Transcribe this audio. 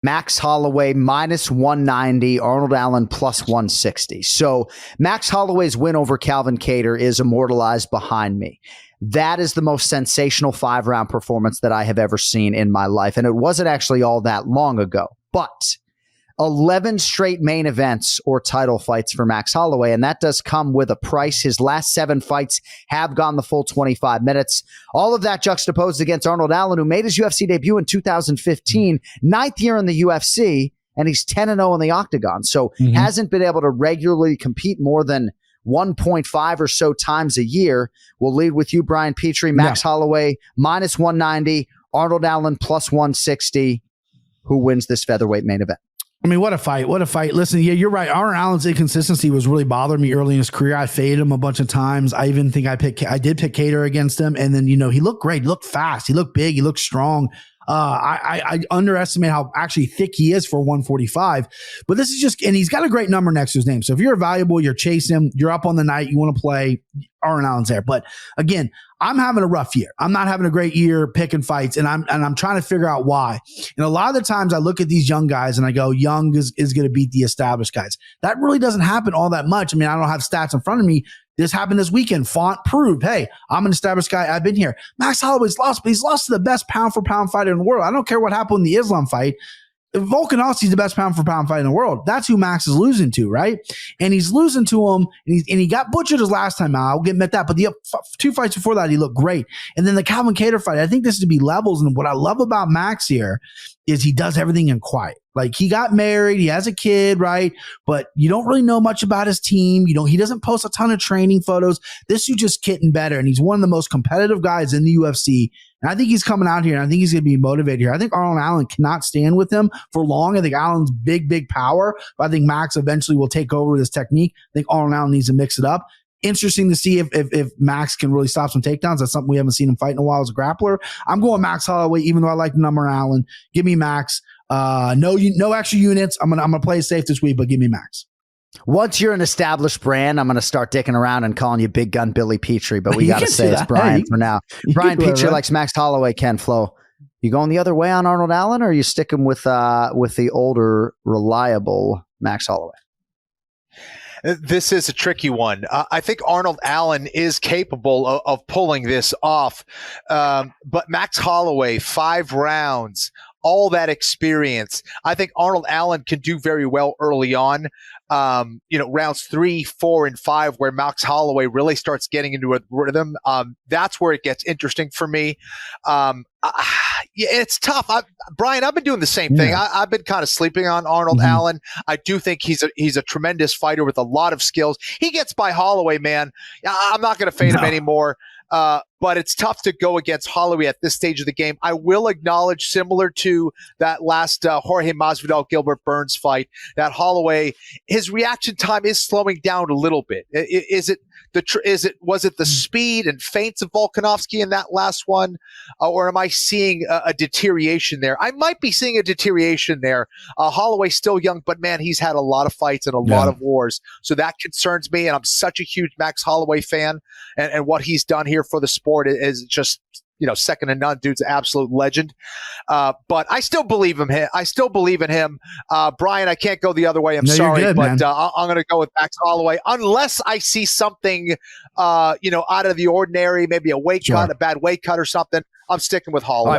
Max Holloway minus 190, Arnold Allen plus 160. So Max Holloway's win over Calvin Kattar is immortalized behind me. That is the most sensational 5-round performance that I have ever seen in my life. And it wasn't actually all that long ago, but 11 straight main events or title fights for Max Holloway, and that does come with a price. His last 7 fights have gone the full 25 minutes. All of that juxtaposed against Arnold Allen, who made his UFC debut in 2015, 9th year in the UFC, and he's 10-0 in the octagon. So hasn't been able to regularly compete more than 1.5 or so times a year. We'll lead with you, Brian Petrie. Max Holloway minus 190, Arnold Allen plus 160. Who wins this featherweight main event? I mean, what a fight. What a fight. Listen, yeah, you're right. Arnold Allen's inconsistency was really bothering me early in his career. I faded him a bunch of times. I even think I did pick Kattar against him. And then, he looked great. He looked fast. He looked big. He looked strong. I underestimate how actually thick he is for 145, but this is and he's got a great number next to his name. So if you're valuable, you're chasing him, you're up on the night, you want to play, Arnold Allen's there. But again, I'm having a rough year. I'm not having a great year picking fights, and I'm trying to figure out why. And a lot of the times I look at these young guys and I go, young is going to beat the established guys. That really doesn't happen all that much. I mean, I don't have stats in front of me. This happened this weekend. Font proved, hey, I'm an established guy. I've been here. Max Holloway's lost, but he's lost to the best pound-for-pound fighter in the world. I don't care what happened in the Islam fight. Volkanovski's the best pound-for-pound fight in the world. That's who Max is losing to, right? And he's losing to him, and he got butchered his last time out. I'll admit that. But the 2 fights before that, he looked great. And then the Calvin Kattar fight, I think this is to be levels. And what I love about Max here is he does everything in quiet. Like, he got married, he has a kid, right? But you don't really know much about his team. He doesn't post a ton of training photos. This dude just getting better, and he's one of the most competitive guys in the UFC. And I think he's coming out here, and I think he's going to be motivated here. I think Arnold Allen cannot stand with him for long. I think Allen's big power, but I think Max eventually will take over with his technique. I think Arnold Allen needs to mix it up. Interesting to see if Max can really stop some takedowns. That's something we haven't seen him fight in a while as a grappler. I'm going Max Holloway, even though I like the number Allen. Give me Max. No extra units. I'm gonna play it safe this week, but give me Max. Once you're an established brand, I'm going to start dicking around and calling you Big Gun Billy Petrie, but we got to say it's Brian for now. Brian Petrie likes Max Holloway, Ken-Flo. You going the other way on Arnold Allen, or are you sticking with the older, reliable Max Holloway? This is a tricky one. I think Arnold Allen is capable of pulling this off. But Max Holloway, 5 rounds, all that experience. I think Arnold Allen can do very well early on. Rounds 3, 4, and 5, where Max Holloway really starts getting into a rhythm. That's where it gets interesting for me. It's tough. Brian, I've been doing the same thing. I've been kind of sleeping on Arnold Allen. I do think he's a tremendous fighter with a lot of skills. He gets by Holloway, man. I'm not going to fade him anymore. But it's tough to go against Holloway at this stage of the game. I will acknowledge, similar to that last Jorge Masvidal Gilbert Burns fight, that Holloway, his reaction time is slowing down a little bit. Was it the speed and feints of Volkanovski in that last one, or am I seeing a deterioration there? I might be seeing a deterioration there. Holloway's still young, but man, he's had a lot of fights and a lot of wars, so that concerns me. And I'm such a huge Max Holloway fan, and what he's done here for the sport is just, second to none. Dude's an absolute legend. But I still believe him. I still believe in him. Brian, I can't go the other way. I'm sorry, good, but I'm going to go with Max Holloway unless I see something, out of the ordinary, maybe a weight cut, a bad weight cut or something. I'm sticking with Holloway.